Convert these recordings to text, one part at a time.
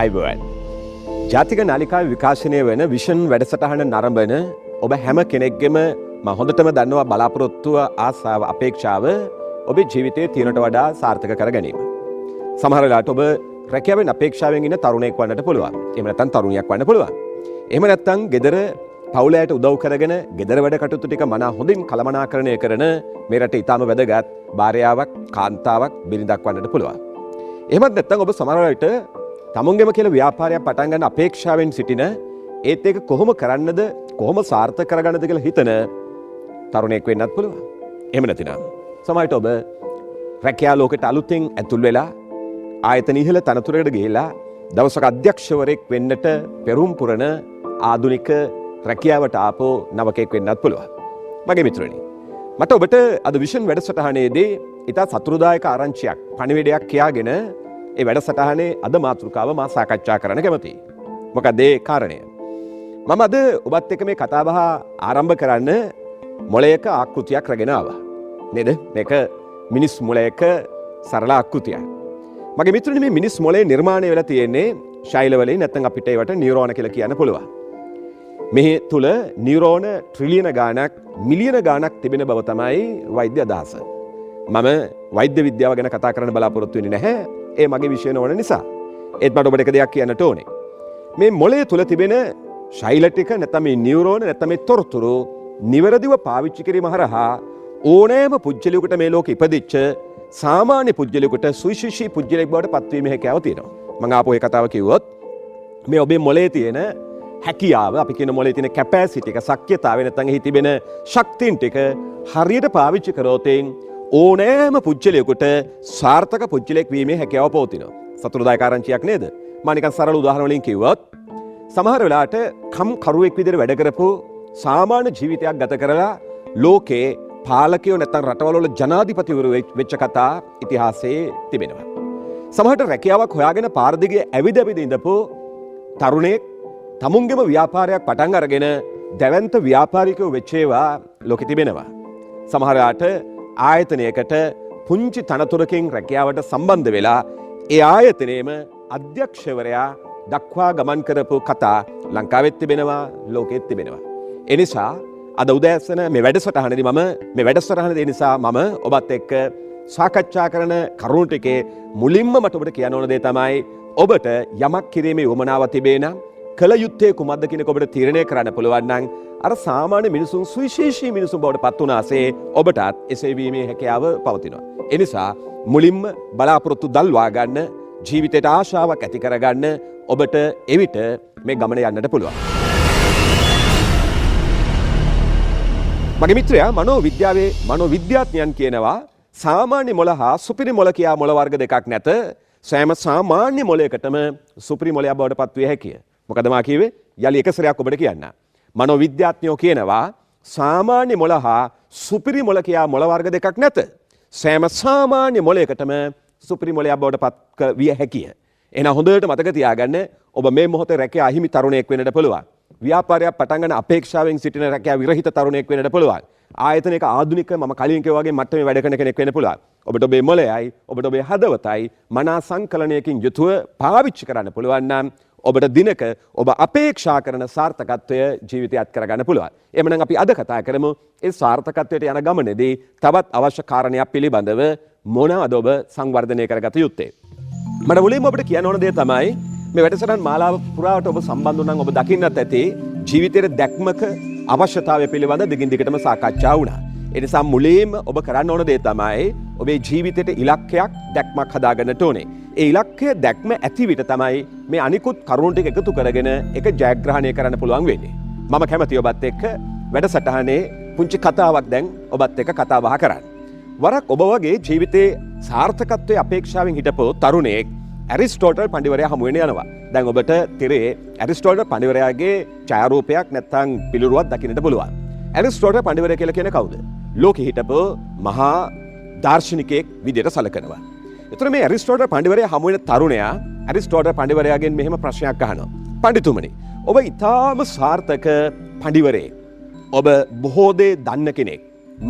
අයිබෝන්. ජාතික නාලිකාවේ විකාශනය වෙන විෂන් වැඩසටහන නරඹන ඔබ හැම කෙනෙක්ගෙම මම හොඳටම දන්නවා බලාපොරොත්තුව ආසාව අපේක්ෂාව ඔබේ ජීවිතයේ තියනට වඩා සාර්ථක කර ගැනීම. සමහර වෙලාවට ඔබ රැකියාවෙන් අපේක්ෂාවෙන් ඉන්න තරුණයෙක් වන්නට පුළුවන්. එහෙම නැත්නම් තරුණියක් වන්න පුළුවන්. එහෙම නැත්නම් ගෙදර පවුලයට උදව් කරගෙන ගෙදර වැඩ කටයුතු ටික මනා හොඳින් කළමනාකරණය කරන මේ රටේ ඊටාම වැදගත් භාර්යාවක්, කාන්තාවක්, බිරිඳක් වන්නට පුළුවන්. එහෙමත් නැත්නම් ඔබ සමහර වෙලාවට තමුන්ගෙම කියලා ව්‍යාපාරයක් පටන් ගන්න අපේක්ෂාවෙන් සිටින ඒත් ඒක කොහොම කරන්නද, කොහොම සාර්ථක කරගන්නද කියලා හිතන තරුණයෙක් වෙන්නත් පුළුවන්. එහෙම නැතිනම් සමහරවිට ඔබ රැකියා ලෝකෙට අලුතෙන් ඇතුල් වෙලා ආයතන ඉහළ තනතුරකට ගිහිලා දවසක අධ්‍යක්ෂවරයෙක් වෙන්නට පෙරම් පුරන ආධුනික රැකියාවට ආපෝ නවකෙක් වෙන්නත් පුළුවන්. මගේ මිත්‍රයනි, මට ඔබට අද විෂන් වැඩසටහනේදී ඉතා සතුරුදායක ආරංචියක්, පණිවිඩයක් කියාගෙන ඒ වැඩසටහනේ අද මාතෘකාව මා සාකච්ඡා කරන්න කැමතියි. මොකද ඒ කාරණය මම අද ඔබත් එක්ක මේ කතාබහ ආරම්භ කරන්න මොළයක ආකෘතියක් රැගෙන ආවා. නේද? මේක මිනිස් මොළයක සරල ආකෘතියක්. මගේ මිත්‍රනි, මේ මිනිස් මොළේ නිර්මාණය වෙලා තියෙන්නේ ශෛලවලින්, නැත්නම් අපිට ඒවට නියුරෝන කියලා කියන්න පුළුවන්. මේ තුල නියුරෝන ට්‍රිලියන ගාණක්, මිලියන ගාණක් තිබෙන බව තමයි වෛද්‍ය අදහස. මම වෛද්‍ය විද්‍යාව ගැන කතා කරන්න බලාපොරොත්තු වෙන්නේ නැහැ. ඒ මගේ විෂය නොවන නිසා. ඒත් මට ඔබට එක දෙයක් කියන්නට ඕනේ. මේ මොළය තුල තිබෙන ශෛල ටික, නැත්නම් මේ නියුරෝන, නැත්නම් මේ තොරතුරු නිවැරදිව පාවිච්චි කිරීම හරහා ඕනෑම පුජ්‍යලයකට මේ ලෝකෙ ඉපදිච්ච සාමාන්‍ය පුජ්‍යලයකට සුවිශේෂී පුජ්‍යලයක් බවට පත්වීමේ හැකියාව තියෙනවා. මම ආපහු ඒ කතාව කිව්වොත් මේ ඔබේ මොළයේ තියෙන හැකියාව, අපි කියන මොළයේ තියෙන කැපැසිටි එක, ශක්්‍යතාවය, නැත්නම් එහි තිබෙන ශක්තියින් ටික හරියට පාවිච්චි කරොත් ඕනෑම පුජ්‍යලයකට සාර්ථක පුජ්‍යලයක් වීමේ හැකියාව පවතිනවා. සතුරුදායක ආරංචියක් නේද? මම නිකන් සරල උදාහරණ වලින් කිව්වොත් සමහර වෙලාවට කරුවෙක් විදිහට වැඩ කරපු සාමාන්‍ය ජීවිතයක් ගත කරලා ලෝකේ පාලකයෝ නැත්නම් රටවල වල ජනාධිපතිවරු වෙච්ච කතා ඉතිහාසයේ තිබෙනවා. සමහරට රැකියාවක් හොයාගෙන පාර දිගේ ඇවිද ඉඳපු තරුණයෙක් තමුන්ගේම ව්‍යාපාරයක් පටන් අරගෙන දැවැන්ත ව්‍යාපාරිකයෝ වෙච්ච ඒවා ලෝකෙ තිබෙනවා. සමහරවිට ආයතනයකට පුංචි තනතුරකින් රැකියාවට සම්බන්ධ වෙලා ඒ ආයතනයේම අධ්‍යක්ෂවරයා දක්වා ගමන් කරපු කතා ලංකාවෙත් තිබෙනවා, ලෝකෙත් තිබෙනවා. ඒ නිසා අද උදෑසන මේ වැඩසටහනේදී මේ වැඩසටහනේ නිසා මම ඔබත් එක්ක සාකච්ඡා කරන කරුණු ටිකේ මුලින්ම මට ඔබට කියන්න ඕන දේ තමයි, ඔබට යමක් කිරීමේ උවමනාව තිබේ නම් කල යුත්තේ කුමක්ද කියන එක ඔබට තීරණය කරන්න පුළුවන් නම් අර සාමාන්‍ය මිනිසුන් සුවිශේෂී මිනිසුන් බවට පත් වුණාසේ ඔබටත් එසේ වීමේ හැකියාව පවතිනවා. ඒ නිසා මුලින්ම බලාපොරොත්තු දල්වා ගන්න, ජීවිතයට ආශාවක් ඇති කරගන්න ඔබට එවිට මේ ගමන යන්නට පුළුවන්. මගේ මිත්‍රයා මනෝවිද්‍යාවේ මනෝවිද්‍යාඥයන් කියනවා සාමාන්‍ය මොළ හා සුපිරි මොළ කියා මොළ වර්ග දෙකක් නැත. සෑම සාමාන්‍ය මොළයකටම සුපිරි මොළයක් බවට පත් විය හැකිය. මොකද මා කිව්වේ? යලි එක සැරයක් ඔබට කියන්න. මනෝවිද්‍යාඥයෝ කියනවා සාමාන්‍ය මොළ හා සුපිරි මොළ කියා මොළ වර්ග දෙකක් නැත. සෑම සාමාන්‍ය මොළයකටම සුපිරි මොළයක් බවට පත් විය හැකිය. එහෙනම් හොඳට මතක තියාගන්න, ඔබ මේ මොහොතේ රැකියා අහිමි තරුණයෙක් වෙන්නට පුළුවන්. ව්‍යාපාරයක් පටන් ගන්න අපේක්ෂාවෙන් සිටින රැකියා විරහිත තරුණයෙක් වෙන්නට පුළුවන්. ආයතනයක ආධුනික, මම කලින් කිව්වා වගේ මට්ටමේ වැඩ කරන කෙනෙක් වෙන්න පුළුවන්. ඔබට ඔබේ මොළයයි, ඔබට ඔබේ හදවතයි මනා සංකලනයකින් යුතුව පාවිච්චි කරන්න පුළුවන් නම් ඔබට දිනක ඔබ අපේක්ෂා කරන සාර්ථකත්වය ජීවිතයත් කරගන්න පුළුවන්. එhmenan අපි අද කතා කරමු ඒ සාර්ථකත්වයට යන ගමනේදී තවත් අවශ්‍ය කාරණයක් පිළිබඳව මොනවද ඔබ සංවර්ධනය කරගත යුත්තේ. මට මුලින්ම ඔබට කියන්න ඕන දේ තමයි, මේ වැඩසටහන් මාලාව පුරාවට ඔබ සම්බන්ධ වුණනම් ඔබ දකින්නත් ඇති ජීවිතයේ දැක්මක අවශ්‍යතාවය පිළිබඳ දිගින් දිගටම සාකච්ඡා වුණා. ඒ නිසා මුලින්ම ඔබ කරන්න ඕන දේ තමයි ඔබේ ජීවිතයට ඉලක්කයක්, දැක්මක් හදාගන්නට ඕනේ. ඒ ඉලක්කය, දැක්ම ඇති විට තමයි මේ අනිකුත් කරුණු ටික එකතු කරගෙන ඒක ජයග්‍රහණය කරන්න පුළුවන් වෙන්නේ. මම කැමතියි ඔබත් එක්ක වැඩසටහනේ පුංචි කතාවක් දැන් ඔබත් එක්ක කතා බහ කරන්න. වරක් ඔබ වගේ ජීවිතේ සාර්ථකත්වයේ අපේක්ෂාවෙන් හිටපු තරුණයෙක් ඇරිස්ටෝටල් පඬිවරයා හමු වෙන්න යනවා. දැන් ඔබට තිරේ ඇරිස්ටෝටල් පඬිවරයාගේ ඡායාරූපයක් නැත්නම් පිළිරුවක් දකින්නට පුළුවන්. ඇරිස්ටෝටල් පඬිවරයා කියලා කියන්නේ කවුද? ලෝකෙ හිටපු මහා දාර්ශනිකයෙක් විදිහට සැලකනවා. එතකොට මේ ඇරිස්ටෝටල් පඬිවරයා හමු වෙන තරුණයා ඇරිස්ටෝටල් පඬිවරයාගෙන් මෙහෙම ප්‍රශ්නයක් අහනවා. පඬිතුමනි, ඔබ ඊටාම සාර්ථක පඬිවරයෙක්. ඔබ බොහෝ දේ දන්න කෙනෙක්.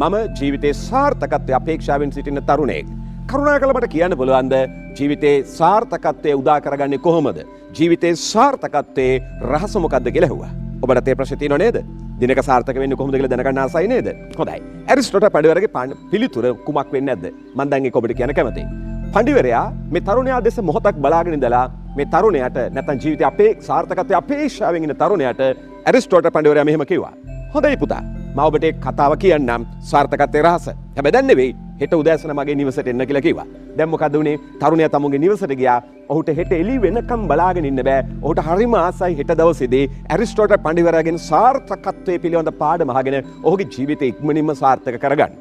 මම ජීවිතේ සාර්ථකත්වයේ අපේක්ෂාවෙන් සිටින තරුණයෙක්. කරුණාකරලා මට කියන්න පුළුවන්ද ජීවිතේ සාර්ථකත්වයේ උදා කරගන්නේ කොහොමද? ජීවිතේ සාර්ථකත්වයේ රහස මොකක්ද කියලා ඇහුවා. ඔබට ඒ ප්‍රශ්නේ තියෙනව නේද? දිනක සාර්ථක වෙන්නේ කොහොමද කියලා දැනගන්න ආසයි නේද? හොඳයි. ඇරිස්ටෝටල් පඬිවරගේ පිළිතුර කුමක් වෙන්නේ නැද්ද? මම දැන් ඒක ඔබට කියන්න කැමතියි. පඬිවරයා මේ තරුණයා දෙස මොහොතක් බලාගෙන ඉඳලා මේ තරුණයාට නැත්නම් ජීවිතයේ සාර්ථකත්වයේ අපේක්ෂාවෙන් ඉන්න තරුණයාට ඇරිස්ටෝටල් පඬිවරයා මෙහෙම කිව්වා. හොඳයි පුතා. මම ඔබට කතාව කියන්නම් සාර්ථකත්වයේ රහස. හැබැයි දැන් නෙවෙයි. හෙට උදෑසන මගේ නිවසට එන්න කියලා කිව්වා. දැන් මොකද උනේ? තරුණයා තමුන්ගේ නිවසට ගියා. ඔහුට හෙට එළි වෙනකම් බලාගෙන ඉන්න බෑ. ඔහුට හරිම ආසයි හෙට දවසේදී ඇරිස්ටෝටල් පඬිවරයාගෙන් සාර්ථකත්වයේ පිළිබඳ පාඩම අහගෙන ඔහුගේ ජීවිතය ඉක්මනින්ම සාර්ථක කරගන්න.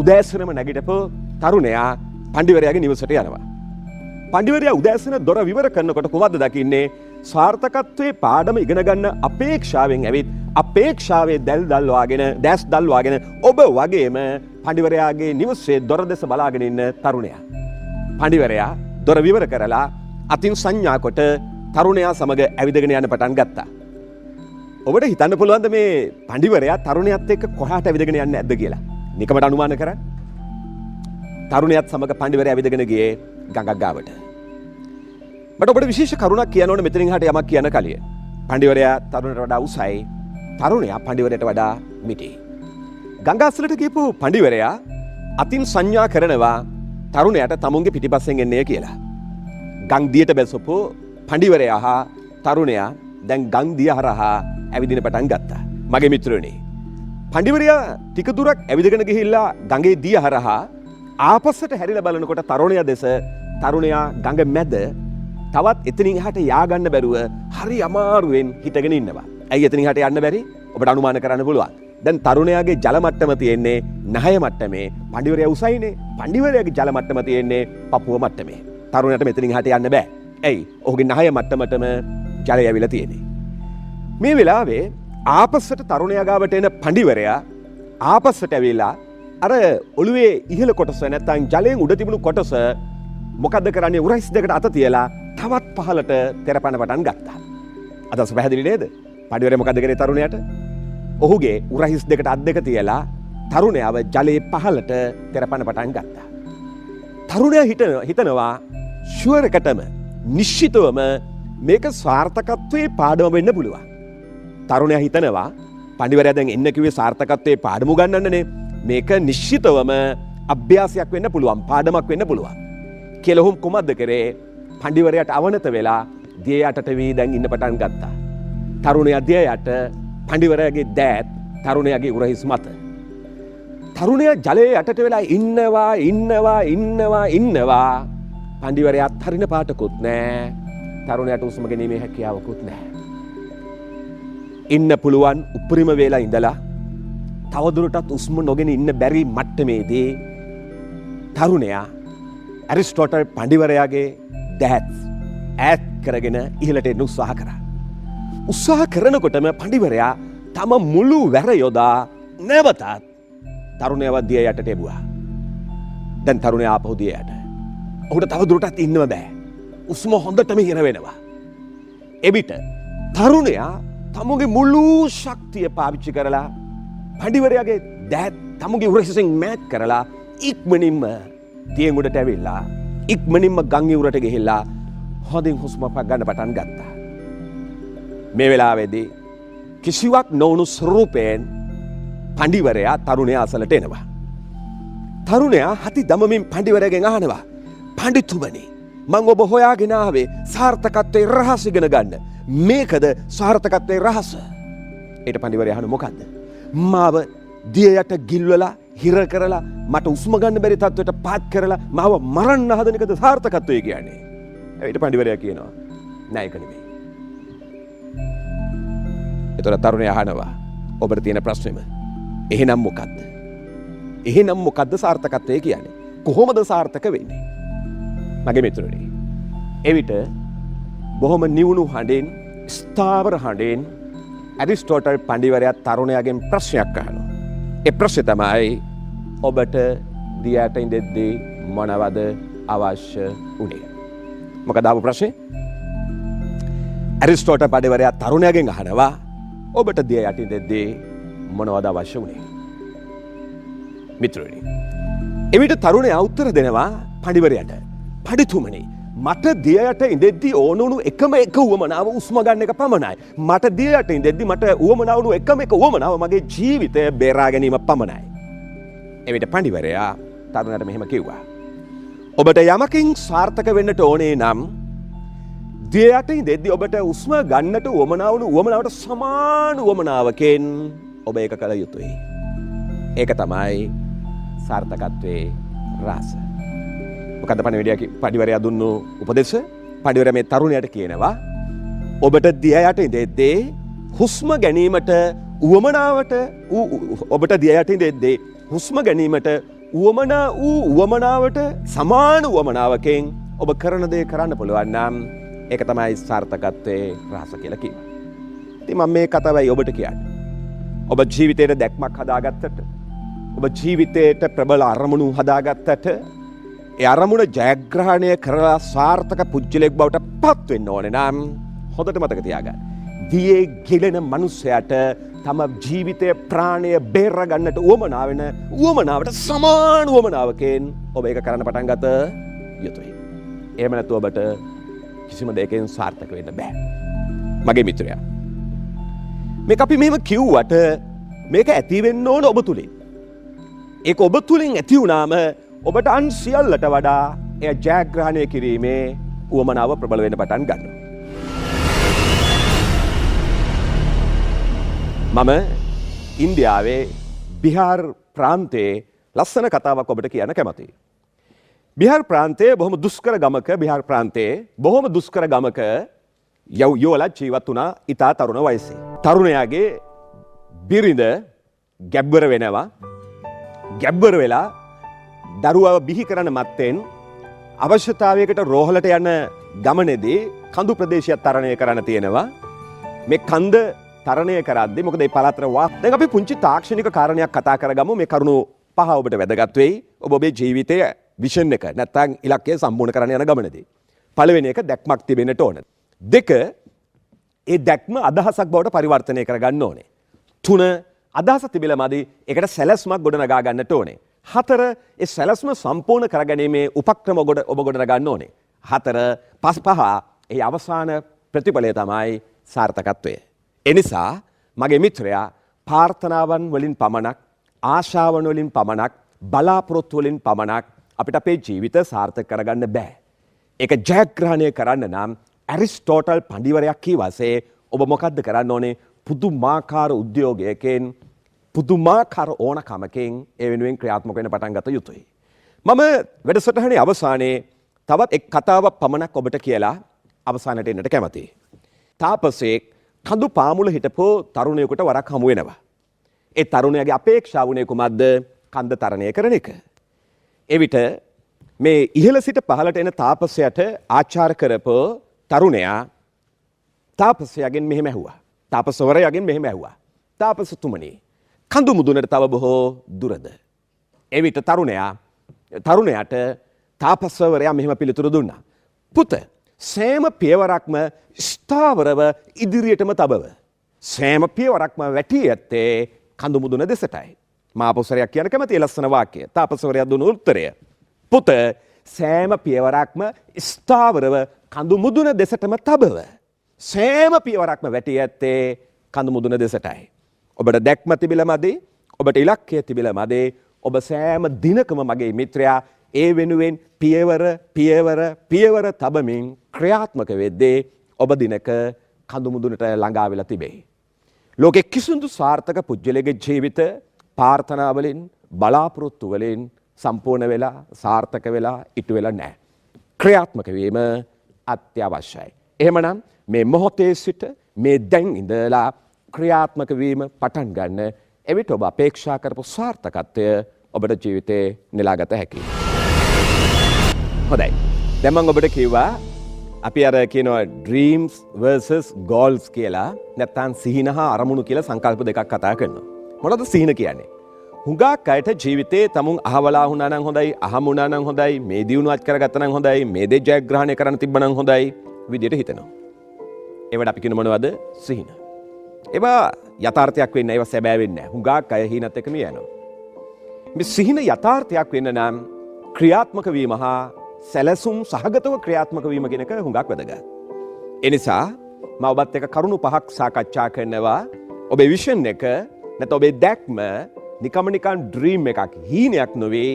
උදෑසනම නැගිටපු තරුණයා පඬිවරයාගේ නිවසට යනවා. පඬිවරයා උදෑසන දොර විවර කරනකොට කොහොමද දකින්නේ? සාර්ථකත්වයේ පාඩම ඉගෙන ගන්න අපේක්ෂාවෙන් ඇවිත් අපේක්ෂාවේ දැස් දල්වාගෙන ඔබ වගේම පඬිවරයාගේ නිවසේ දොර දෙස බලාගෙන ඉන්න තරුණයා. පඬිවරයා දොර විවර කරලා අතින් සංඥා කොට තරුණයා සමග ඇවිදගෙන යන්න පටන් ගත්තා. ඔබට හිතන්න පුළුවන්ද මේ පඬිවරයා තරුණයාත් එක්ක කොහාට ඇවිදගෙන යන්නේ නැද්ද කියලා? නිකමට අනුමාන කරන්න. තරුණයාත් සමග පඬිවරයා ඇවිදගෙන ගියේ ගඟක් ගාවට. මට ඔබට විශේෂ කරුණක් කියන්න ඕනේ මෙතනින් එහාට යමක් කියන්න කලිය. පඬිවරයා තරුණයට වඩා උසයි. තරුණයා පඬිවරයට වඩා මිටි. ගඟ අස්සලට ගිහපු පඬිවරයා අතින් සංඥා කරනවා තරුණයාට තමුන්ගේ පිටිපස්සෙන් එන්නේ කියලා. ගං දියට බැසපු පඬිවරයා හා තරුණයා දැන් ගං දිය හරහා ඇවිදින පටන් ගත්තා. මගේ මිත්‍රයනි. පඬිවරයා ටික දුරක් ඇවිදගෙන ගිහිල්ලා ගඟේ දිය හරහා ආපස්සට හැරිලා බලනකොට තරුණයා දෙස තරුණයා ගඟ මැද තවත් එතනින් එහාට යාගන්න බැරුව හරි අමාරුවෙන් හිටගෙන ඉන්නවා. ඇයි එතනින් එහාට යන්න බැරි? ඔබට අනුමාන කරන්න පුළුවන්. දැන් තරුණයාගේ ජල මට්ටම තියෙන්නේ නහය මට්ටමේ. පඬිවරයා උසයිනේ. පඬිවරයාගේ ජල මට්ටම තියෙන්නේ පපුව මට්ටමේ. තරුණයාට මෙතනින් එහාට යන්න බෑ. ඇයි? ඔහුගේ නහය මට්ටමටම ජලය ඇවිල්ලා තියෙන්නේ. මේ වෙලාවේ ආපස්සට තරුණයා ගාවට එන පඬිවරයා ආපස්සට ඇවිල්ලා අර ඔළුවේ ඉහළ කොටස නැත්නම් ජලයෙන් උඩ තිබුණු කොටස මොකද්ද කරන්නේ? උරහිස් දෙකට අත තියලා තවත් පහළට තෙරපන්න පටන් ගත්තා. අදහස පැහැදිලි නේද? පඬිවරයා මොකද්ද කරේ තරුණයාට? ඔහුගේ උරහිස් දෙකට අත් දෙක තියලා තරුණයාව ජලයේ පහළට තෙරපන්න පටන් ගත්තා. තරුණයා හිතනවා ෂුවර් එකටම නිශ්චිතවම මේක සාර්ථකත්වයේ පාඩම වෙන්න පුළුවන්. තරුණයා හිතනවා පඬිවරයා දැන් එන්න කිව්වේ සාර්ථකත්වයේ පාඩම උගන්වන්නනේ. මේක නිශ්චිතවම අභ්‍යාසයක් වෙන්න පුළුවන්, පාඩමක් වෙන්න පුළුවන්. කියලා ඔහු කොහොමද කරේ? පඬිවරයාට අවනත වෙලා දිය යටට වී දැන් ඉන්න පටන් ගත්තා. තරුණයා දිය යට, පඬිවරයාගේ දෑත් තරුණයාගේ උරහිස් මත. තරුණයා ජලයේ යටට වෙලා ඉන්නවා. පඬිවරයා අත්හරින පාටකුත් නෑ. තරුණයාට උස්ම ගැනීමේ හැකියාවකුත් නෑ. ඉන්න පුළුවන් උපරිම වේලා ඉඳලා තවදුරටත් උස්ම නොගෙන ඉන්න බැරි මට්ටමේදී තරුණයා ඇරිස්ටෝටල් පඬිවරයාගේ දෑත් ඈත් කරගෙන ඉහළට එන්න උත්සාහ කරා. උත්සාහ කරනකොටම පඬිවරයා තම මුළු වැර යොදා නැවතත් තරුණයව දිය යටට එබුවා. දැන් තරුණයා ආපහු දිය යට. ඔහුට තවදුරටත් ඉන්නව බෑ. උස්ම හොඳටම හිර වෙනවා. එවිට තරුණයා තමුගේ මුළු ශක්තිය පාවිච්චි කරලා පඬිවරයාගේ දෑත් තමුගේ උරහිසෙන් මෑත් කරලා ඉක්මනින්ම දියෙන් උඩට ඇවිල්ලා ඉක්මනින්ම ගං ඉවුරට ගිහිල්ලා හොඳින් හුස්ම ගන්න පටන් ගත්තා. මේ වෙලාවේදී කිසිවක් නොවුණු ස්වරූපයෙන් පඬිවරයා තරුණයා අසලට එනවා. තරුණයා හති දමමින් පඬිවරයාගෙන් අහනවා, "පඬිතුමනි, මම ඔබ හොයාගෙන ආවේ සාර්ථකත්වයේ රහස ඉගෙන ගන්න. මේකද සාර්ථකත්වයේ රහස?" ඊට පඬිවරයා අහන මොකද්ද? "මාව දිය යට ගිල්වලා හිර කරලා මට උස්ම ගන්න බැරි තත්ත්වයට පාත් කරලා මාව මරන්න හදන එකද සාර්ථකත්වය කියන්නේ?" ඊට පඬිවරයා කියනවා, "නෑ ඒක නෙමෙයි." එතකොට තරුණයා අහනවා, "ඔබට තියෙන ප්‍රශ්නෙම එහෙනම් මොකද්ද? එහෙනම් මොකද්ද සාර්ථකත්වය කියන්නේ? කොහොමද සාර්ථක වෙන්නේ?" මගේ මිත්‍රයනි, එවිට බොහොම නිවුණු හඬෙන්, ස්ථාවර හඬෙන් ඇරිස්ටෝටල් පඬිවරයා තරුණයාගෙන් ප්‍රශ්නයක් අහනවා. ඒ ප්‍රශ්නේ තමයි, ඔබට දියට ඉඳෙද්දී මොනවද අවශ්‍ය වුණේ? මොකද ආපු ප්‍රශ්නේ? ඇරිස්ටෝටල් පඬිවරයා තරුණයාගෙන් අහනවා, ඔබට දිය යට ඉඳෙද්දී මොනවද අවශ්‍ය වුණේ? මිත්‍රයනි, එවිට තරුණයා උත්තර දෙනවා පඬිවරයාට. පඬිතුමනි, මට දියට ඉඳෙද්දී ඕනුණු එකම එක උවමනාව උස්ම ගන්න එක පමණයි. මට දියට ඉඳෙද්දී මට උවමනා වුණු එකම එක උවමනාව මගේ ජීවිතය බේරා ගැනීම පමණයි. එවිට පඬිවරයා තරුණයාට මෙහෙම කිව්වා. ඔබට යමකින් සාර්ථක වෙන්නට ඕනේ නම් දියට ඉඳෙද්දී ඔබට උස්ම ගන්නට උවමනා වුණු උවමනාවට සමාන උවමනාවකින් ඔබ ඒක කළ යුතුයි. ඒක තමයි සාර්ථකත්වයේ රාස. මොකද පඬිවරයා දුන්නු උපදේශ? පඬිවරයා මේ තරුණයාට කියනවා ඔබට දිය යට ඉඳෙද්දී හුස්ම ගැනීමට උවමනාවට ඔබට දිය යට ඉඳෙද්දී හුස්ම ගැනීමට උවමනා වූ උවමනාවට සමාන උවමනාවකින් ඔබ කරන දේ කරන්න පුළුවන් නම් ඒක තමයි සාර්ථකත්වයේ රහස කියලා කිව්වා. ඉතින් මම මේ කතාවයි ඔබට කියන්නේ. ඔබ ජීවිතේට දැක්මක් හදාගත්තට, ඔබ ජීවිතේට ප්‍රබල අරමුණු හදාගත්තට, ඒ අරමුණ ජයග්‍රහණය කරලා සාර්ථක පුජ්‍යලෙක් බවට පත් වෙන්න ඕනේ නම් හොඳට මතක තියාගන්න. දියේ ගිලෙන මනුස්සයාට තම ජීවිතයේ ප්‍රාණය බේර ගන්නට උවමනා වෙන උවමනාවට සමාන උවමනාවකින් ඔබ ඒක කරන්න පටන් ගත යුතුයි. එහෙම නැත්නම් ඔබට කිසිම දෙයකින් සාර්ථක වෙන්න බෑ. මගේ මිත්‍රයා, මේක අපි මෙහෙම කිව්වට මේක ඇති වෙන්න ඕන ඔබ තුලින්. ඒක ඔබ තුලින් ඇති වුණාම ඔබට අන් සියල්ලට වඩා එය ජයග්‍රහණය කිරීමේ උවමනාව ප්‍රබල වෙන්න පටන් ගන්නවා. මම ඉන්දියාවේ බිහාර් ප්‍රාන්තයේ ලස්සන කතාවක් ඔබට කියන්න කැමතියි. බිහාර් ප්‍රාන්තයේ බොහොම දුෂ්කර ගමක යුවලා ජීවත් වුණා ඉතා තරුණ වයසේ. තරුණයාගේ බිරිඳ ගැබ්බර වෙනවා. ගැබ්බර වෙලා දරුවව බිහි කරන මත්තෙන් අවශ්‍යතාවයකට රෝහලට යන ගමනේදී කඳු ප්‍රදේශයක් තරණය කරන්න තියෙනවා. මේ කන්ද තරණය කරද්දී මොකද මේ පළාතට දැන් අපි පුංචි තාක්ෂණික කාරණයක් කතා කරගමු. මේ කරුණු පහ ඔබට වැදගත් වෙයි. ඔබ ඔබේ ජීවිතයේ විෂන් එක නැත්නම් ඉලක්කය සම්පූර්ණ කරන්න යන ගමනේදී. පළවෙනි එක දැක්මක් තිබෙන්නට ඕන. දෙක, ඒ දැක්ම අදහසක් බවට පරිවර්තනය කරගන්න ඕනේ. තුන, අදහස තිබිලමදි ඒකට සැලැස්මක් ගොඩනගා ගන්නට ඕනේ. හතර, ඒ සැලැස්ම සම්පූර්ණ කරගැනීමේ උපක්‍රම ඔබ ගොඩනගන්න ඕනේ. පහ, ඒ අවසාන ප්‍රතිඵලය තමයි සාර්ථකත්වය. එනිසා මගේ මිත්‍රයා, ප්‍රාර්ථනාවන් වලින් පමණක්, ආශාවන් වලින් පමණක්, බලාපොරොත්තු වලින් පමණක් අපිට අපේ ජීවිත සාර්ථක කරගන්න බෑ. ඒක ජයග්‍රහණය කරන්න නම් ඇරිස්ටෝටල් පඬිවරයක් කීවාසේ ඔබ මොකද්ද කරන්න ඕනේ? පුදුමාකාර උද්‍යෝගයකින්, පුදුමාකාර ඕනකමකින් ඒ වෙනුවෙන් ක්‍රියාත්මක වෙන්න පටන් ගත යුතුයි. මම වැඩසටහනේ අවසානයේ තවත් එක් කතාවක් පමණක් ඔබට කියලා අවසානට එන්නට කැමතියි. තාපසෙක් කඳු පාමුල හිටපු තරුණයෙකුට වරක් හමු වෙනවා. ඒ තරුණයාගේ අපේක්ෂාව වුණේ කුමක්ද? කන්ද තරණය කරන එක. එවිට මේ ඉහළ සිට පහළට එන තාපසයාට ආචාර කරපු තරුණයා තාපසයාගෙන් මෙහෙම ඇහුවා. තාපසවරයාගෙන් මෙහෙම ඇහුවා. තාපසතුමනි, කඳු මුදුනට තව බොහෝ දුරද? එවිට තරුණයාට තාපසවරයා මෙහෙම පිළිතුරු දුන්නා. පුත, සෑම පියවරක්ම ස්ථාවරව ඉදිරියටම තබව. සෑම පියවරක්ම වැටී ඇත්තේ කඳු මුදුන දෙසටයි. මාපොසරයක් කියන කැමති ලස්සන වාක්‍යය. තාපසවරයා දුන්නු උත්තරය. පුත, සෑම පියවරක්ම ස්ථාවරව කඳු මුදුන දෙසටම තබව. සෑම පියවරක්ම වැටී ඇත්තේ කඳු මුදුන දෙසටයි. ඔබට දැක්ම තිබිලා මදි, ඔබට ඉලක්කය තිබිලා මදි. ඔබ සෑම දිනකම මගේ මිත්‍රයා ඒ වෙනුවෙන් පියවර තබමින් ක්‍රියාත්මක වෙද්දී ඔබ දිනක කඳු මුදුනට ළඟා වෙලා තිබේ. ලෝකෙ කිසිදු සාර්ථක පුජ්‍යලයේ ජීවිත ප්‍රාර්ථනා වලින්, බලාපොරොත්තු වලින් සම්පූර්ණ වෙලා, සාර්ථක වෙලා ඉටු වෙලා නැහැ. ක්‍රියාත්මක වීම අත්‍යවශ්‍යයි. එහෙමනම් මේ මොහොතේ සිට මේ දැන් ඉඳලා ක්‍රියාත්මක වීම පටන් ගන්න. එවිට ඔබ අපේක්ෂා කරපු සාර්ථකත්වය ඔබට ජීවිතේ නෙලාගත හැකියි. හොඳයි. දැන් මම ඔබට කිව්වා අපි අර කියනවා dreams versus goals කියලා. නැත්නම් සිහින හා අරමුණු කියලා සංකල්ප දෙකක් කතා කරනවා. මොනවද සිහින කියන්නේ? හුඟක් අයට ජීවිතේ තමුන් අහවලා වුණා නම් හොඳයි, අහමුණා නම් හොඳයි, මේ දියුණුවත් කරගත්තා නම් හොඳයි, මේ දේ ජයග්‍රහණය කරන්න තිබ්බ නම් හොඳයි විදියට හිතනවා. ඒවට අපි කියන මොනවද? සිහින. ඒවා යථාර්ථයක් වෙන්නේ නැහැ, ඒවා සැබෑ වෙන්නේ නැහැ. හුඟක් අය හිනත් එක්කම යනවා. මේ සිහින යථාර්ථයක් වෙන්න නම් ක්‍රියාත්මක වීම හා සැලසුම් සහගතව ක්‍රියාත්මක වීම කියන එක හුඟක් වැදගත්. ඒ නිසා මම ඔබත් එක්ක කරුණු 5ක් සාකච්ඡා කරනවා. ඔබේ විෂන් එක නැත්නම් ඔබේ දැක්ම නිකන් ඩ්‍රීම් එකක්, හීනයක් නෙවෙයි.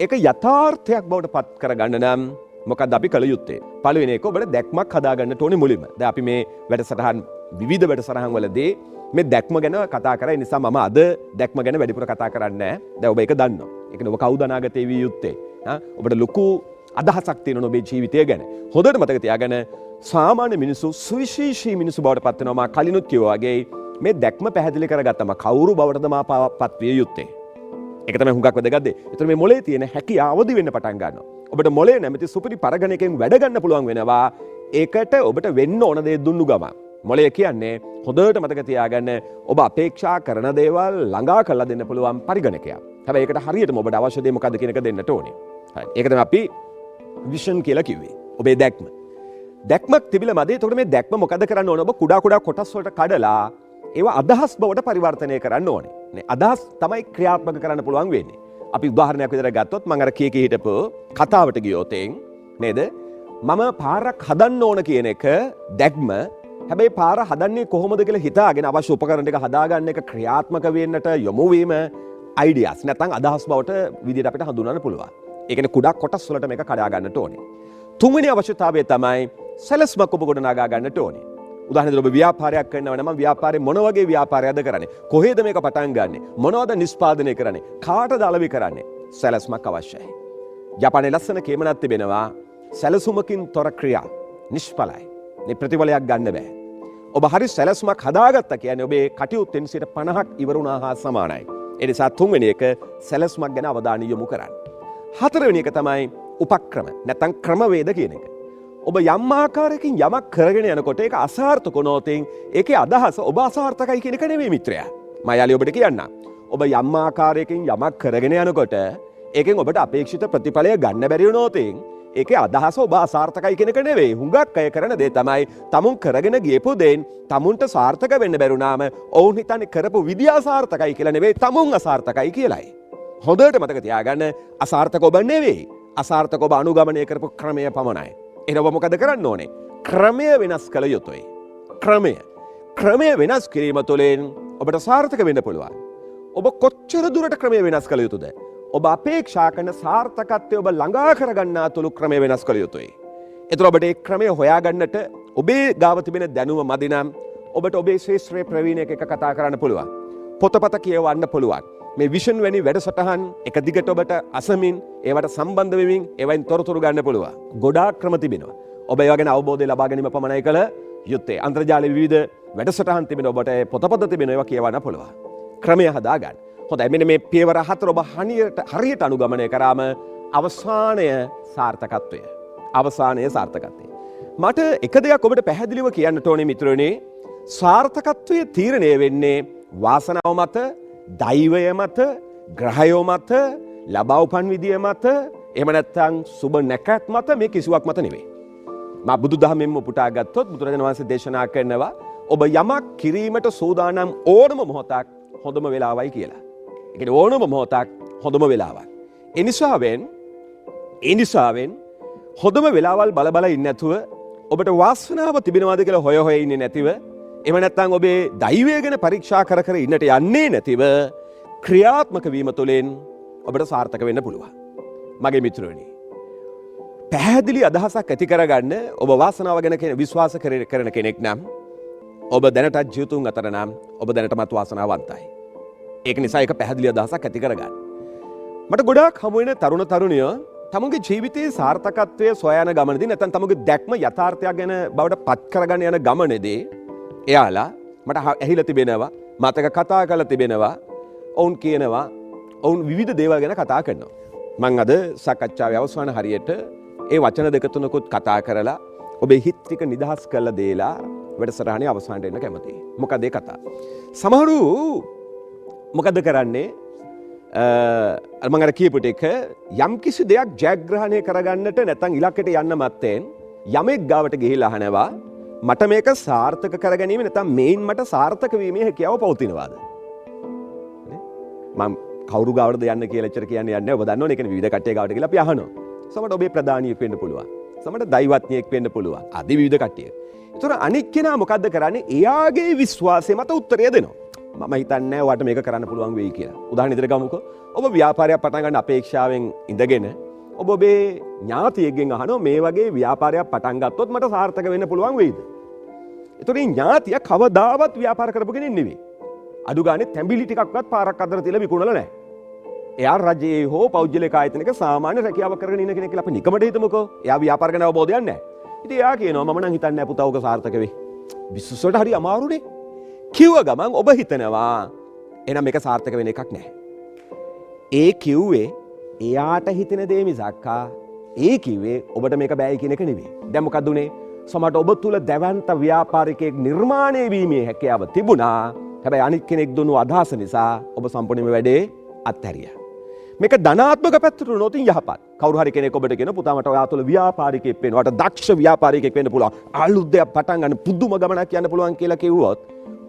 ඒක යථාර්ථයක් බවට පත් කරගන්න නම් මොකක්ද අපි කළ යුත්තේ? පළවෙනි එක ඔබට දැක්මක් හදාගන්නට ඕනේ මුලින්ම. දැන් අපි මේ වැඩසටහන් විවිධ වැඩසටහන් වලදී මේ දැක්ම ගැන කතා කරා. ඒ නිසා මම අද දැක්ම ගැන වැඩිපුර කතා කරන්නේ නැහැ. දැන් ඔබ ඒක දන්නවා. ඒ කියන්නේ ඔබ කවුද අනාගතේ විය යුත්තේ? ඔබට ලොකු අදහසක් තියෙනවා ඔබේ ජීවිතය ගැන. හොඳට මතක තියාගන්න සාමාන්‍ය මිනිස්සු සුවිශේෂී මිනිස්සු බවට පත් වෙනවා. මා කලිනුත් කිව්වා වගේ මේ දැක්ම පැහැදිලි කරගත්තම කවුරු බවටද මා පත් විය යුත්තේ? ඒක තමයි හුඟක් වැදගත් දේ. ඒතර මේ මොලේ තියෙන හැකියාව අවදි වෙන්න පටන් ගන්නවා. ඔබට මොලේ නැමැති සුපිරි පරගණකයෙන් වැඩ ගන්න පුළුවන් වෙනවා. ඒකට ඔබට වෙන්න ඕන දේ දුන්නු ගමන්. මොලේ කියන්නේ හොඳට මතක තියාගන්න ඔබ අපේක්ෂා කරන දේවල් ළඟා කරලා දෙන්න පුළුවන් පරිගණකයක්. හැබැයි ඒකට හරියටම ඔබට අවශ්‍ය දේ මොකද්ද කියන එක දෙන්නට ඕනේ. හරි. ඒක තමයි අපි විෂන් කියලා කිව්වේ. ඔබේ දැක්ම. දැක්මක් තිබිලා මදි. එතකොට මේ දැක්ම මොකද කරන්න ඕන? ඔබ කුඩා කොටස් වලට කඩලා ඒවා අදහස් බවට පරිවර්තනය කරන්න ඕනේ. නේ අදහස් තමයි ක්‍රියාත්මක කරන්න පුළුවන් වෙන්නේ. අපි උදාහරණයක් විදිහට ගත්තොත් මම අර කීකේ හිටපු කතාවට ගියොත් නේද? මම පාරක් හදන්න ඕන කියන එක දැක්ම. හැබැයි පාර හදන්නේ කොහොමද කියලා හිතාගෙන අවශ්‍ය උපකරණ ටික හදාගන්න එක ක්‍රියාත්මක වෙන්නට යොමු වීම අයිඩියාස් නැත්නම් අදහස් බවට විදිහට අපිට හඳුනන්න පුළුවන්. ඒ කියන්නේ කුඩා කොටස් වලට මේක කඩා ගන්නට ඕනේ. තුන්වෙනි අවශ්‍යතාවය තමයි සැලැස්මක් ඔබ ගොඩනගා ගන්නට ඕනේ. උදාහරණයක් ඔබ ව්‍යාපාරයක් කරනවා නම් ව්‍යාපාරේ මොන වගේ ව්‍යාපාරයක්ද කරන්නේ? කොහේද මේක පටන් ගන්නෙ? මොනවද නිෂ්පාදනය කරන්නේ? කාටද අලෙවි කරන්නේ? සැලැස්මක් අවශ්‍යයි. ජපානයේ ලස්සන කේමනක් තිබෙනවා. සැලසුමකින් තොර ක්‍රියා නිෂ්ඵලයි. මේ ප්‍රතිඵලයක් ගන්න බෑ. ඔබ හරි සැලැස්මක් හදාගත්තා කියන්නේ ඔබේ කටයුත්තෙන් 50ක් ඉවර වුණා හා සමානයි. ඒ නිසා තුන්වෙනි එක සැලැස්මක් ගැන අවධානය යොමු කරන්න. හතරවෙනි එක තමයි උපක්‍රම නැත්නම් ක්‍රමවේද කියන එක. ඔබ යම් ආකාරයකින් යමක් කරගෙන යනකොට ඒක අසාර්ථක වුණොත් ඒකේ අදහස ඔබ අසාර්ථකයි කියන එක නෙවෙයි මිත්‍රයා. මම යාළුවෝ ඔබට කියන්නම්. ඔබ යම් ආකාරයකින් යමක් කරගෙන යනකොට ඒකෙන් ඔබට අපේක්ෂිත ප්‍රතිඵලය ගන්න බැරි වුණොත් ඒකේ අදහස ඔබ අසාර්ථකයි කියන එක නෙවෙයි. හුඟක් අය කරන දේ තමයි tamun කරගෙන ගියපු දෙයින් tamunට සාර්ථක වෙන්න බැරුණාම ඔවුන් හිතන්නේ කරපු විදිය අසාර්ථකයි කියලා නෙවෙයි, tamun අසාර්ථකයි කියලායි. හොඳට මතක තියාගන්න අසාර්ථක ඔබ නෙවෙයි. අසාර්ථක ඔබ අනුගමනය කරපු ක්‍රමය පමණයි. එහෙනම් ඔබ මොකද කරන්න ඕනේ? ක්‍රමය වෙනස් කළ යුතුයි. ක්‍රමය වෙනස් කිරීම තුළින් ඔබට සාර්ථක වෙන්න පුළුවන්. ඔබ කොච්චර දුරට ක්‍රමය වෙනස් කළ යුතුද? ඔබ අපේක්ෂා කරන සාර්ථකත්වය ඔබ ළඟා කරගන්නා තුළු ක්‍රමය වෙනස් කළ යුතුයි. ඒතර ඔබට ඒ ක්‍රමය හොයාගන්නට ඔබේ ගාව තිබෙන දැනුම මදි නම් ඔබට ඔබේ ශාස්ත්‍රීය ප්‍රවීණයෙක් එක්ක කතා කරන්න පුළුවන්. පොතපත කියවන්න පුළුවන්. මේ විෂන් වැනි වැඩසටහන් එක දිගට ඔබට අසමින් ඒවට සම්බන්ධ වෙමින් ඒවයින් තොරතුරු ගන්න පුළුවන්. ගොඩාක් ක්‍රම තිබෙනවා. ඔබ ඒවා ගැන අවබෝධය ලබා ගැනීම පමණයි කළ යුත්තේ. අන්තර්ජාලයේ විවිධ වැඩසටහන් තිබෙන ඔබට පොතපත තිබෙන ඒවා කියවන්න පුළුවන්. ක්‍රමය හදාගන්න. හොඳයි මෙන්න මේ පියවර 4 ඔබ හරියට අනුගමනය කරාම අවසානය සාර්ථකත්වය. මට එක දෙයක් ඔබට පැහැදිලිව කියන්නට ඕනේ මිත්‍රයනි. සාර්ථකත්වය තීරණය වෙන්නේ වාසනාව මත, දෛවය මත, ග්‍රහයෝ මත, ලබා උපන් විදිය මත, එහෙම නැත්නම් සුබ නැකත් මත, මේ කිසිවක් මත නෙවෙයි. මා බුදුදහමෙන්ම උපුටා ගත්තොත් බුදුරජාණන් වහන්සේ දේශනා කරනවා ඔබ යමක් කිරීමට සූදානම් ඕනම මොහොතක් හොඳම වෙලාවයි කියලා. ඒ කියන්නේ ඕනම මොහොතක් හොඳම වෙලාවක්. ඒ නිසාවෙන් හොඳම වෙලාවල් බල බල ඉන්නේ නැතුව ඔබට වාසනාව තිබෙනවාද කියලා හොය හොය ඉන්නේ නැතිව එහෙම නැත්නම් ඔබේ දෛවය ගැන පරීක්ෂා කර කර ඉන්නට යන්නේ නැතිව ක්‍රියාත්මක වීම තුළින් ඔබට සාර්ථක වෙන්න පුළුවන්. මගේ මිත්‍රයනි, පැහැදිලි අදහසක් ඇති කරගන්න ඔබ වාසනාව ගැන විශ්වාස කරන කෙනෙක් නම් ඔබ දැනටත් ජීතුන් අතර නම් ඔබ දැනටමත් වාසනාවන්තයි. ඒක නිසා ඒක පැහැදිලි අදහසක් ඇති කරගන්න. මට ගොඩාක් හමු වෙන තරුණ තරුණියෝ තමුන්ගේ ජීවිතයේ සාර්ථකත්වය සොයන ගමනේදී නැත්නම් තමුන්ගේ දැක්ම යථාර්ථයක් ගැන බවට පත් කරගන්න යන ගමනේදී එයාලා මට ඇහිලා තිබෙනවා, මතක කතා කරලා තිබෙනවා, ඔවුන් කියනවා ඔවුන් විවිධ දේවල් ගැන කතා කරනවා. මම අද සාකච්ඡාවේ අවසාන හරියට ඒ වචන දෙක තුනකුත් කතා කරලා ඔබේ හිත ටික නිදහස් කරලා දේලා වැඩසටහනේ අවසානට එන්න කැමතියි. මොකද ඒ කතාව. සමහරු මොකද කරන්නේ? මම අර කියපු ටික යම් කිසි දෙයක් ජයග්‍රහණය කරගන්නට නැත්නම් ඉලක්කයට යන්න මත්තෙන් යමෙක් ගාවට ගිහිල්ලා අහනවා මට මේක සාර්ථක කරගැනීම නැත්නම් මේන් මට සාර්ථක වීමේ හැකියාව පවතිනවාද? මම කවුරු ගාවටද යන්න කියලා එච්චර කියන්නේ යන්නේ ඔබ දන්නවනේ කියන්නේ විවිධ කට්ටිය ගාවට කියලා අපි අහනවා. සමහරට ඔබේ ප්‍රධානියෙක් වෙන්න පුළුවන්. සමහරට දෛවඥයෙක් වෙන්න පුළුවන්. আদি විවිධ කට්ටිය. ඒතර අනික් කෙනා මොකද්ද කරන්නේ? එයාගේ විශ්වාසය මත උත්තරය දෙනවා. මම හිතන්නේ ඔයාට මේක කරන්න පුළුවන් වෙයි කියලා. උදාහරණ විදිහට ගමුකෝ. ඔබ ව්‍යාපාරයක් පටන් ගන්න අපේක්ෂාවෙන් ඉඳගෙන ඔබ ඔබේ ඥාතියෙක්ගෙන් අහනවා මේ වගේ ව්‍යාපාරයක් පටන් ගත්තොත් මට සාර්ථක වෙන්න පුළුවන් වෙයිද? ඒතර මේ ඥාතිය කවදාවත් ව්‍යාපාර කරපු කෙනෙක් නෙවෙයි. අඩු ගානේ තැඹිලි ටිකක්වත් පාරක් අතර තියලා විකුණලා නැහැ. එයා රජයේ හෝ පෞද්ගලික ආයතනයක සාමාන්‍ය රැකියාවක් කරගෙන ඉන්න කෙනෙක් කියලා අපි නිකමට හිතමුකෝ. එයා ව්‍යාපාර ගැන අවබෝධයක් නැහැ. ඉතින් එයා කියනවා මම නම් හිතන්නේ නැහැ පුතා ඔක සාර්ථක වෙයි. බිස්නස් වලට හරි අමාරුනේ. කිව්ව ගමන් ඔබ හිතනවා එහෙනම් මේක සාර්ථක වෙන එකක් නැහැ. ඒ කිව්වේ එයාට හිතෙන දේ මිසක්කා ඒ කිව්වේ ඔබට මේක බෑයි කියන එක නෙවෙයි. දැන් මොකද උනේ? සමහරට ඔබ තුල දැවැන්ත ව්‍යාපාරිකයෙක් නිර්මාණය වීමේ හැකියාව තිබුණා. හැබැයි අනිත් කෙනෙක් දුන්නු අදහස නිසා ඔබ සම්පූර්ණයෙන්ම වැඩේ අත්හැරියා. මේක ධනාත්මක පැත්තට නොතින් යහපත්. කවුරු හරි කෙනෙක් ඔබට කියන පුතා මට ඔයා තුල ව්‍යාපාරිකයෙක් වෙන්න, ඔයාට දක්ෂ ව්‍යාපාරිකයෙක් වෙන්න පුළුවන්. අලුත් දෙයක් පටන් ගන්න පුදුම ගමනක් යන්න පුළුවන් කියලා කිව්වොත්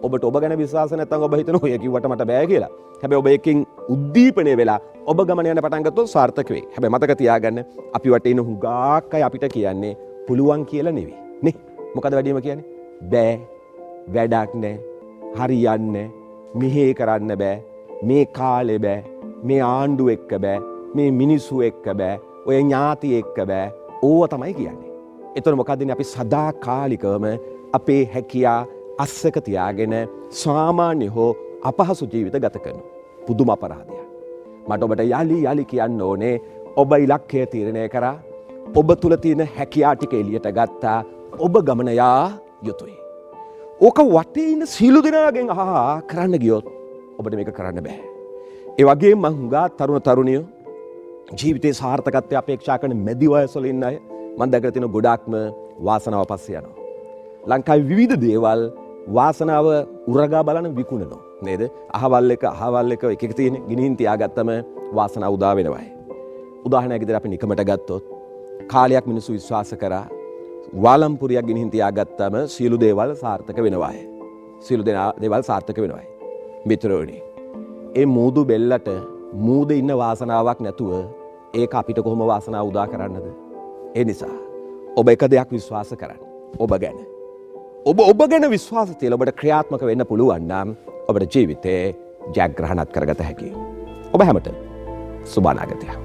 ඔබට ඔබ ගැන විශ්වාස නැත්නම් ඔබ හිතනවා ඔය කිව්වට මට බෑ කියලා. හැබැයි ඔබ එකකින් උද්දීපනය වෙලා ඔබ ගමන යන පටන් ගත්තොත් සාර්ථක වෙයි. හැබැයි මතක තියාගන්න අපි වටේ ඉන්න හුඟක් අය අපිට කියන්නේ පුළුවන් කියලා නෙවෙයි. නේ? මොකද වැඩිම කියන්නේ? බෑ. වැඩක් නෑ. හරියන්නේ මෙහෙ කරන්න බෑ. මේ කාලේ බෑ. මේ ආණ්ඩුව එක්ක බෑ. මේ මිනිස්සු එක්ක බෑ. ඔය ඥාති එක්ක බෑ. ඕව තමයි කියන්නේ. එතකොට මොකද අපි සදාකාලිකවම අපේ හැකියා අස්සක තියාගෙන සාමාන්‍ය හෝ අපහසු ජීවිත ගත කරනවා. පුදුම අපරාධයක්. මට ඔබට යලි කියන්න ඕනේ ඔබ ඉලක්කය තීරණය කරා. ඔබ තුල තියෙන හැකියා ටික එළියට ගත්තා. ඔබ ගමන යා යුතුයි. ඕක වටේ ඉන්න සීළු දෙනාගෙන් කරන්න ගියොත් ඔබට මේක කරන්න බෑ. ඒ වගේම මං හුඟා තරුණ තරුණියෝ ජීවිතේ සාර්ථකත්වය අපේක්ෂා කරන මැදි වයසවල ඉන්න අය මම දැකලා තියෙන ගොඩාක්ම වාසනාව පස්සේ යනවා. ලංකාවේ විවිධ දේවල් වාසනාව උරගා බලන විකුණනවා නේද? අහවල් එක එක තියෙන ගිනින් තියාගත්තම වාසනාව උදා වෙනවායි. උදාහරණයක් විදිහට අපි නිකමට ගත්තොත් කාලයක් මිනිස්සු විශ්වාස කරා වාලම්පුරියක් ගිනින් තියාගත්තම සියලු දේවල් සාර්ථක වෙනවායි. සියලු දේවල් සාර්ථක වෙනවායි. මිත්‍රෝනි ඒ මූදු බෙල්ලට මූදේ ඉන්න වාසනාවක් නැතුව ඒක අපිට කොහොම වාසනාව උදා කරන්නද? ඒ නිසා ඔබ එක දෙයක් විශ්වාස කරන්න. ඔබ ගැන. ඔබ ගැන විශ්වාස තියලා ඔබට ක්‍රියාත්මක වෙන්න පුළුවන් නම් ඔබට ජීවිතේ ජයග්‍රහණත් කරගත හැකියි. ඔබ හැමතෙම සුබ අනාගතයක්.